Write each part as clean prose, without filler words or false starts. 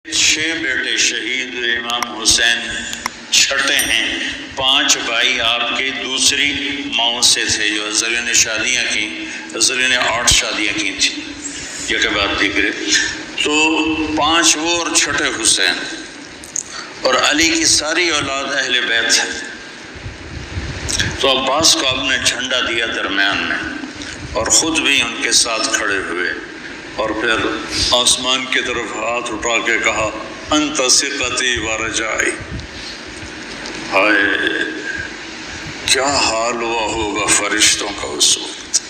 6 بیٹے شہید ہوئے، امام حسین چھٹے ہیں۔ 5 بھائی آپ کے دوسری ماؤں سے تھے جو حضرت نے شادیاں کی، حضرت نے 8 شادیاں کی تھیں، یہ کہ بات دیکھ رہے تو 5 وہ اور چھٹے حسین، اور علی کی ساری اولاد اہل بیت ہے۔ تو عباس کو آپ نے جھنڈا دیا درمیان میں اور خود بھی ان کے ساتھ کھڑے ہوئے، اور پھر آسمان کی طرف ہاتھ اٹھا کے کہا انت ثقتی و رجائی۔ ہائے کیا حال ہوا ہوگا فرشتوں کا اس وقت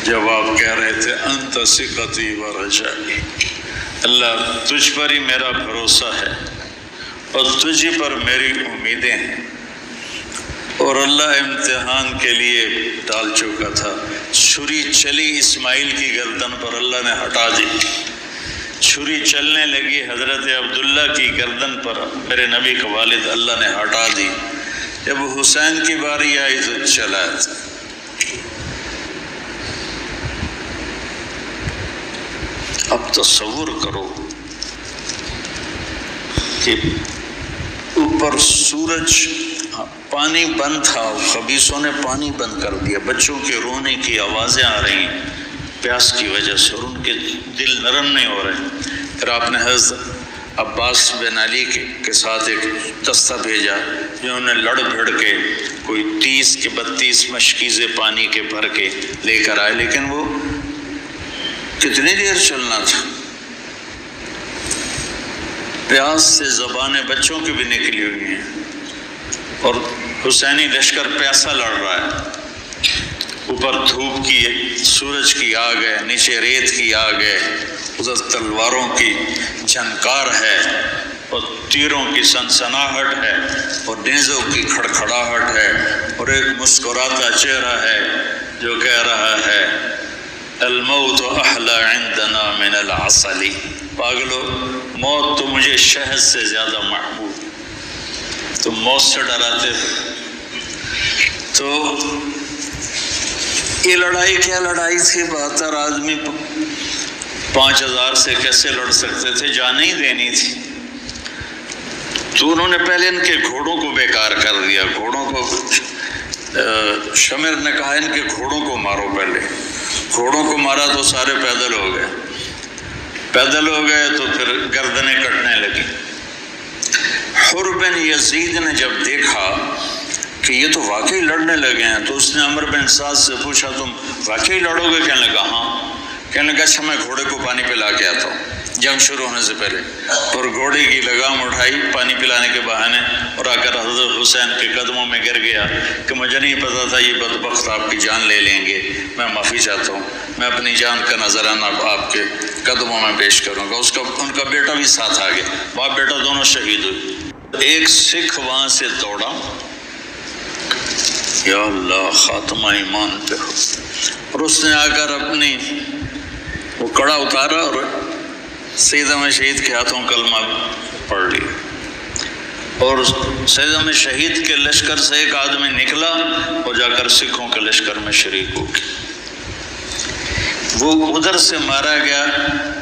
جب آپ کہہ رہے تھے انت ثقتی و رجائی، اللہ تجھ پر ہی میرا بھروسہ ہے اور تجھ پر میری امیدیں ہیں۔ اور اللہ امتحان کے لیے ڈال چکا تھا، چھری چلی اسماعیل کی گردن پر، اللہ نے ہٹا دی۔ چھری چلنے لگی حضرت عبداللہ کی گردن پر، میرے نبی کا والد، اللہ نے ہٹا دی۔ جب حسین کی باری آئی تو چلا تھا۔ اب تصور کرو کہ اوپر سورج، پانی بند تھا، خبیثوں نے پانی بند کر دیا، بچوں کے رونے کی آوازیں آ رہی ہیں پیاس کی وجہ سے، اور ان کے دل نرم نہیں ہو رہے۔ پھر آپ نے حضرت عباس بن علی کے ساتھ ایک دستہ بھیجا، جنہوں نے لڑ بھڑ کے کوئی 30 کے 32 مشکیزیں پانی کے بھر کے لے کر آئے، لیکن وہ کتنی دیر چلنا تھا، پیاس سے زبانیں بچوں کی بھی نکلی ہوئی ہیں، اور حسینی لشکر پیاسا لڑ رہا ہے۔ اوپر دھوپ کی، سورج کی آگ ہے، نیچے ریت کی آگ ہے، ادھر تلواروں کی جھنکار ہے اور تیروں کی سنسناہٹ ہے اور نیزوں کی کھڑکھڑاہٹ ہے، اور ایک مسکراتا چہرہ ہے جو کہہ رہا ہے الموت احلی عندنا من العسل، پاگلو موت تو مجھے شہد سے زیادہ محبوب، تم موت سے ڈراتے ہو۔ تو یہ لڑائی کیا لڑائی تھی؟ 72 آدمی 5000 سے کیسے لڑ سکتے تھے؟ جان ہی دینی تھی۔ تو انہوں نے پہلے ان کے گھوڑوں کو بیکار کر دیا، گھوڑوں کو، شمر نے کہا ان کے گھوڑوں کو مارو پہلے۔ گھوڑوں کو مارا تو سارے پیدل ہو گئے، پیدل ہو گئے تو پھر گردنیں کٹنے لگی۔ حر بن یزید نے جب دیکھا کہ یہ تو واقعی لڑنے لگے ہیں تو اس نے عمر بن سعد سے پوچھا تم واقعی لڑو گے؟ کہنے لگا ہاں۔ کہنے لگا اچھا میں گھوڑے کو پانی پلا کے آتا ہوں جنگ شروع ہونے سے پہلے، اور گھوڑے کی لگام اٹھائی پانی پلانے کے بہانے، اور آ کر حضرت حسین کے قدموں میں گر گیا کہ مجھے نہیں پتا تھا یہ بدبخت آپ کی جان لے لیں گے، میں معافی چاہتا ہوں، میں اپنی جان کا نذرانہ آپ کے قدموں میں پیش کروں گا۔ ان کا بیٹا بھی ساتھ آ گیا، باپ بیٹا دونوں شہید ہوئے۔ ایک سکھ وہاں سے دوڑا، یا اللہ خاتمہ ایمان پہ ہو، اور اس نے آ کر اپنی وہ کڑا اتارا اور سید احمد شہید کے ہاتھوں کلمہ پڑھ لیا، اور سید احمد شہید کے لشکر سے ایک آدمی نکلا اور جا کر سکھوں کے لشکر میں شریک ہو گیا۔ وہ ادھر سے مارا گیا،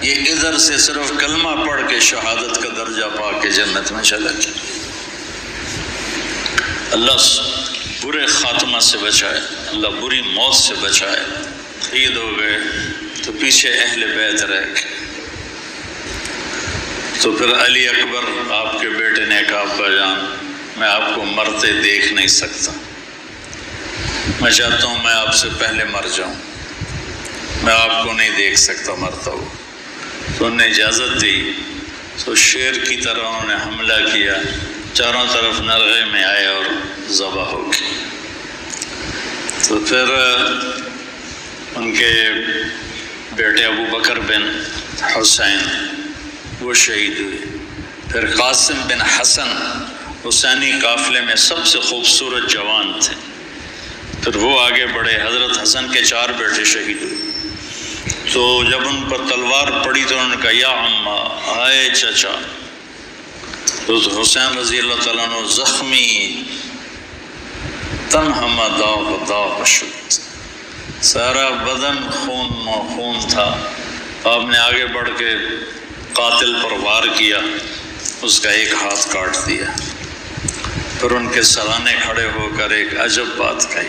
یہ ادھر سے صرف کلمہ پڑھ کے شہادت کا درجہ پا کے جنت میں چلا گیا۔ اللہ برے خاتمہ سے بچائے، اللہ بری موت سے بچائے۔ شہید ہو گئے تو پیچھے اہل بیت رہ گئے۔ تو پھر علی اکبر آپ کے بیٹے نے کہا ابا جان میں آپ کو مرتے دیکھ نہیں سکتا، میں چاہتا ہوں میں آپ سے پہلے مر جاؤں، میں آپ کو نہیں دیکھ سکتا مرتا ہوں۔ تو انہوں نے اجازت دی، تو شیر کی طرح انہوں نے حملہ کیا، چاروں طرف نرغے میں آئے اور ذبح ہو گئے۔ تو پھر ان کے بیٹے ابو بکر بن حسین وہ شہید ہوئے۔ پھر قاسم بن حسن حسینی قافلے میں سب سے خوبصورت جوان تھے، پھر وہ آگے بڑھے، حضرت حسن کے 4 بیٹے شہید ہوئے۔ تو جب ان پر تلوار پڑی تو انہوں نے کہا یا عمّا، آئے چچا۔ تو حسین رضی اللہ تعالیٰ عنہ زخمی، تنہم داغ داغ شد، سارا بدن خون تھا، آپ نے آگے بڑھ کے قاتل پر وار کیا، اس کا ایک ہاتھ کاٹ دیا۔ پھر ان کے سرانے کھڑے ہو کر ایک عجب بات کہی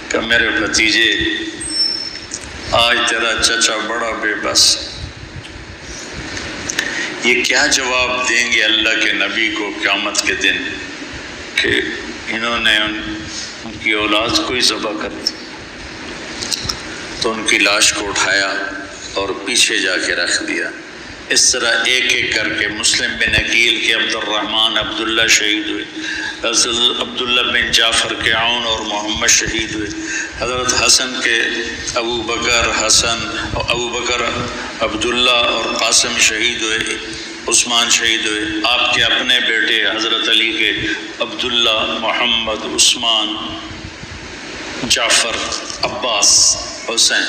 کہ میرے بھتیجے، آج تیرا چچا بڑا بے بس ہے، یہ کیا جواب دیں گے اللہ کے نبی کو قیامت کے دن کہ انہوں نے ان کی اولاد کو ہی ذبح کر دی؟ تو ان کی لاش کو اٹھایا اور پیچھے جا کے رکھ دیا۔ اس طرح ایک ایک کر کے مسلم بن عقیل کے عبد الرحمن عبداللہ شہید ہوئے، حضرت عبداللہ بن جعفر کے عون اور محمد شہید ہوئے، حضرت حسن کے ابو بکر عبداللہ اور قاسم شہید ہوئے، عثمان شہید ہوئے، آپ کے اپنے بیٹے حضرت علی کے عبداللہ، محمد، عثمان، جعفر، عباس، حسین،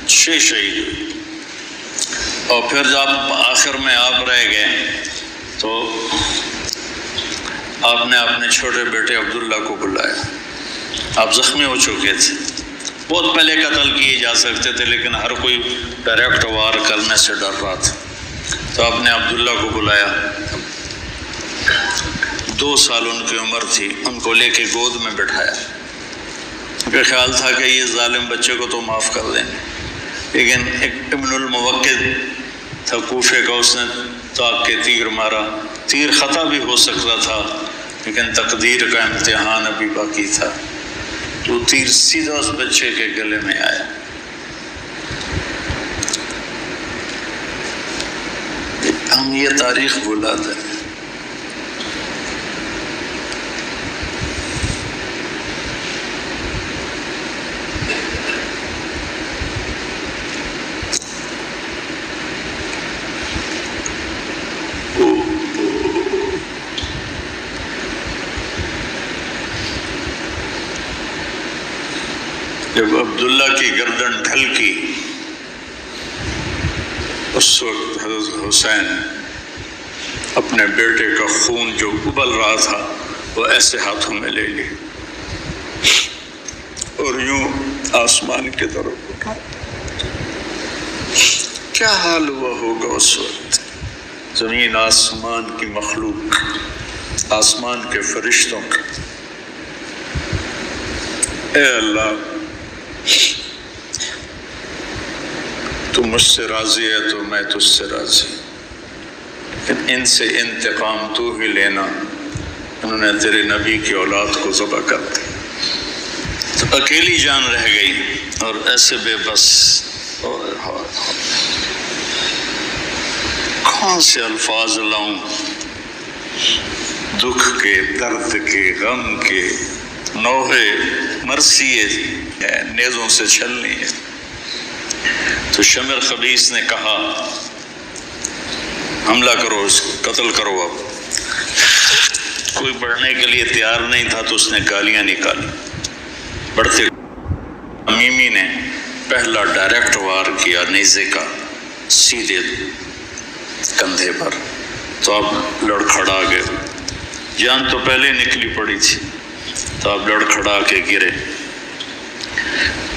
6 شہید ہوئے۔ اور پھر جب آخر میں آپ رہ گئے تو آپ نے اپنے چھوٹے بیٹے عبداللہ کو بلایا۔ آپ زخمی ہو چکے تھے، بہت پہلے قتل کیے جا سکتے تھے لیکن ہر کوئی ڈائریکٹ وار کرنے سے ڈر رہا تھا، تو آپ نے عبداللہ کو بلایا۔ 2 سال ان کی عمر تھی، ان کو لے کے گود میں بٹھایا۔ ان کا خیال تھا کہ یہ ظالم بچے کو تو معاف کر دیں، لیکن ایک ابن الموقد تھا کوفے کا، اس نے تاک کے تیر مارا۔ تیر خطا بھی ہو سکتا تھا لیکن تقدیر کا امتحان ابھی باقی تھا، تو تیر سیدھا اس بچے کے گلے میں آیا۔ ہم یہ تاریخ بھلا دیں۔ جب عبداللہ کی گردن ڈھلکی، اس وقت حضرت حسین اپنے بیٹے کا خون جو ابل رہا تھا وہ ایسے ہاتھوں میں لے لی اور یوں آسمان کی طرف اٹھا۔ کیا حال ہوا ہوگا اس وقت؟ زمین آسمان کی مخلوق، آسمان کے فرشتوں کا، اے اللہ تو مجھ سے راضی ہے تو میں تجھ سے راضی، لیکن ان سے انتقام تو ہی لینا، انہوں نے تیرے نبی کی اولاد کو ذبح کر دی۔ تو اکیلی جان رہ گئی اور ایسے بے بس، کون سے الفاظ لاؤں دکھ کے، درد کے، غم کے، نوحے مرثیے نیزوں سے چھلنی ہے۔ تو شمر خبیث نے کہا حملہ کرو، قتل کرو۔ اب کوئی بڑھنے کے لیے تیار نہیں تھا تو اس نے گالیاں نکالی۔ بڑھتے تمیمی نے پہلا ڈائریکٹ وار کیا نیزے کا سیدھے کندھے پر، تو اب لڑکھڑا گئے، جان تو پہلے نکلی پڑی تھی، تو اب لڑکھڑا کے گرے۔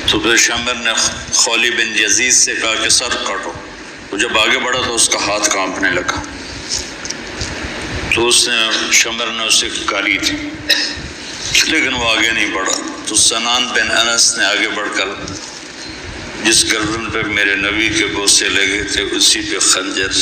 تو پھر شمر نے خولی بن یزید سے کہا کہ سر کاٹو۔ وہ جب آگے بڑھا تو اس کا ہاتھ کانپنے لگا، تو اس نے شمر نے اسے گالی دی لیکن وہ آگے نہیں بڑھا۔ تو سنان بن انس نے آگے بڑھ کر جس گردن پہ میرے نبی کے بوسے لگے تھے اسی پہ خنجر سے